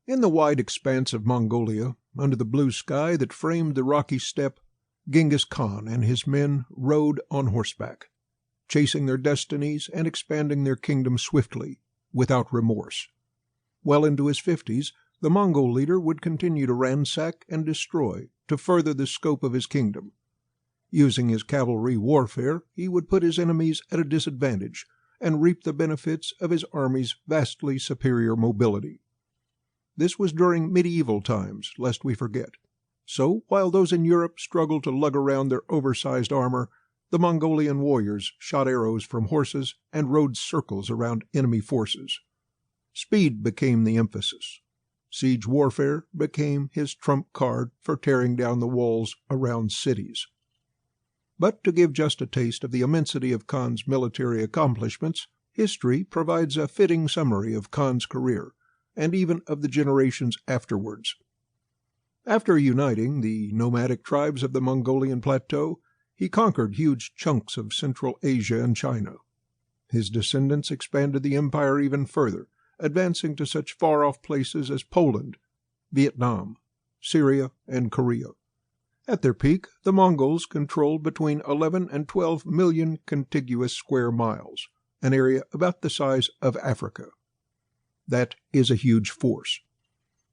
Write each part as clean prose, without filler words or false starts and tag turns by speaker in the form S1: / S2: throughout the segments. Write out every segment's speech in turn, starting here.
S1: In the wide expanse of Mongolia, under the blue sky that framed the rocky steppe, Genghis Khan and his men rode on horseback, chasing their destinies and expanding their kingdom swiftly, without remorse. Well into his 50s, the Mongol leader would continue to ransack and destroy to further the scope of his kingdom. Using his cavalry warfare, he would put his enemies at a disadvantage and reap the benefits of his army's vastly superior mobility. This was during medieval times, lest we forget. So, while those in Europe struggled to lug around their oversized armor, the Mongolian warriors shot arrows from horses and rode circles around enemy forces. Speed became the emphasis. Siege warfare became his trump card for tearing down the walls around cities. But to give just a taste of the immensity of Khan's military accomplishments, history provides a fitting summary of Khan's career, and even of the generations afterwards. After uniting the nomadic tribes of the Mongolian plateau, he conquered huge chunks of Central Asia and China. His descendants expanded the empire even further, advancing to such far-off places as Poland, Vietnam, Syria, and Korea. At their peak, the Mongols controlled between 11 and 12 million contiguous square miles, an area about the size of Africa. That is a huge force.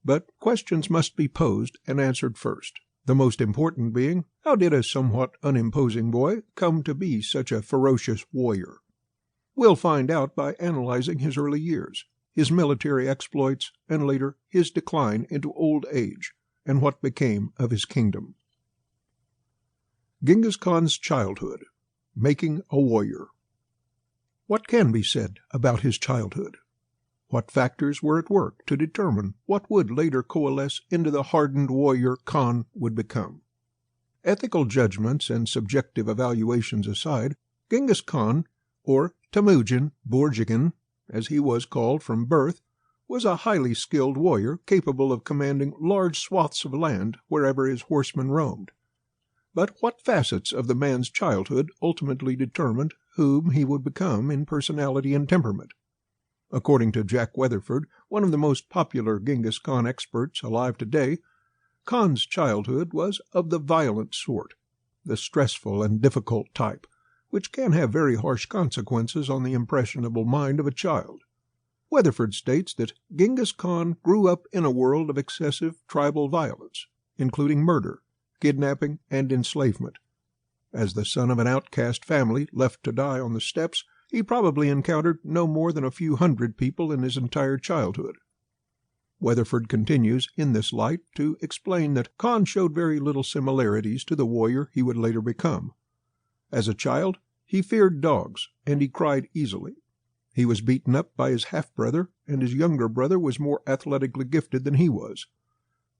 S1: But questions must be posed and answered first, the most important being, how did a somewhat unimposing boy come to be such a ferocious warrior? We'll find out by analyzing his early years, his military exploits, and later his decline into old age, and what became of his kingdom. Genghis Khan's childhood, making a warrior. What can be said about his childhood? What factors were at work to determine what would later coalesce into the hardened warrior Khan would become? Ethical judgments and subjective evaluations aside, Genghis Khan, or Temujin Borjigin, as he was called from birth, was a highly skilled warrior capable of commanding large swaths of land wherever his horsemen roamed. But what facets of the man's childhood ultimately determined whom he would become in personality and temperament? According to Jack Weatherford, one of the most popular Genghis Khan experts alive today, Khan's childhood was of the violent sort, the stressful and difficult type, which can have very harsh consequences on the impressionable mind of a child. Weatherford states that Genghis Khan grew up in a world of excessive tribal violence, including murder, kidnapping, and enslavement. As the son of an outcast family left to die on the steppes, he probably encountered no more than a few hundred people in his entire childhood. Weatherford continues in this light to explain that Khan showed very little similarities to the warrior he would later become. As a child, he feared dogs, and he cried easily. He was beaten up by his half-brother, and his younger brother was more athletically gifted than he was.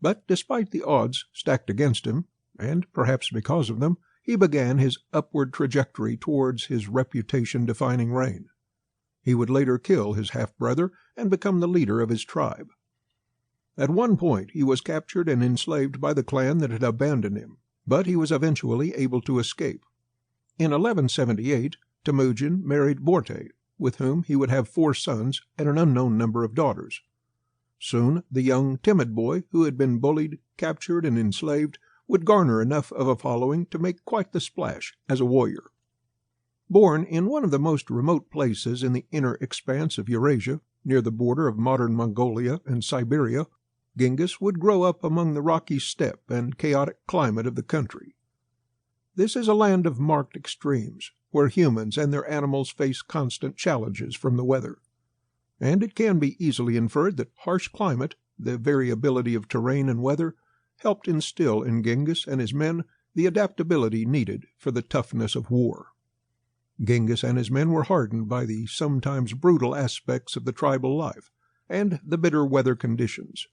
S1: But despite the odds stacked against him, and perhaps because of them, he began his upward trajectory towards his reputation-defining reign. He would later kill his half-brother and become the leader of his tribe. At one point he was captured and enslaved by the clan that had abandoned him, but he was eventually able to escape. In 1178, Temujin married Borte, with whom he would have 4 sons and an unknown number of daughters. Soon the young, timid boy who had been bullied, captured, and enslaved would garner enough of a following to make quite the splash as a warrior. Born in one of the most remote places in the inner expanse of Eurasia, near the border of modern Mongolia and Siberia, Genghis would grow up among the rocky steppe and chaotic climate of the country. This is a land of marked extremes, where humans and their animals face constant challenges from the weather. And it can be easily inferred that harsh climate, the variability of terrain and weather, helped instill in Genghis and his men the adaptability needed for the toughness of war. Genghis and his men were hardened by the sometimes brutal aspects of the tribal life and the bitter weather conditions.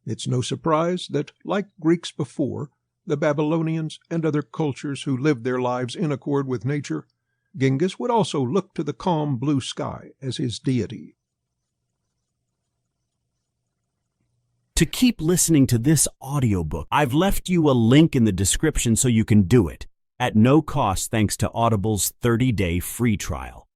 S1: It's no surprise that, like Greeks before, the Babylonians and other cultures who lived their lives in accord with nature, Genghis would also look to the calm blue sky as his deity.
S2: To keep listening to this audiobook, I've left you a link in the description so you can do it, at no cost thanks to Audible's 30-day free trial.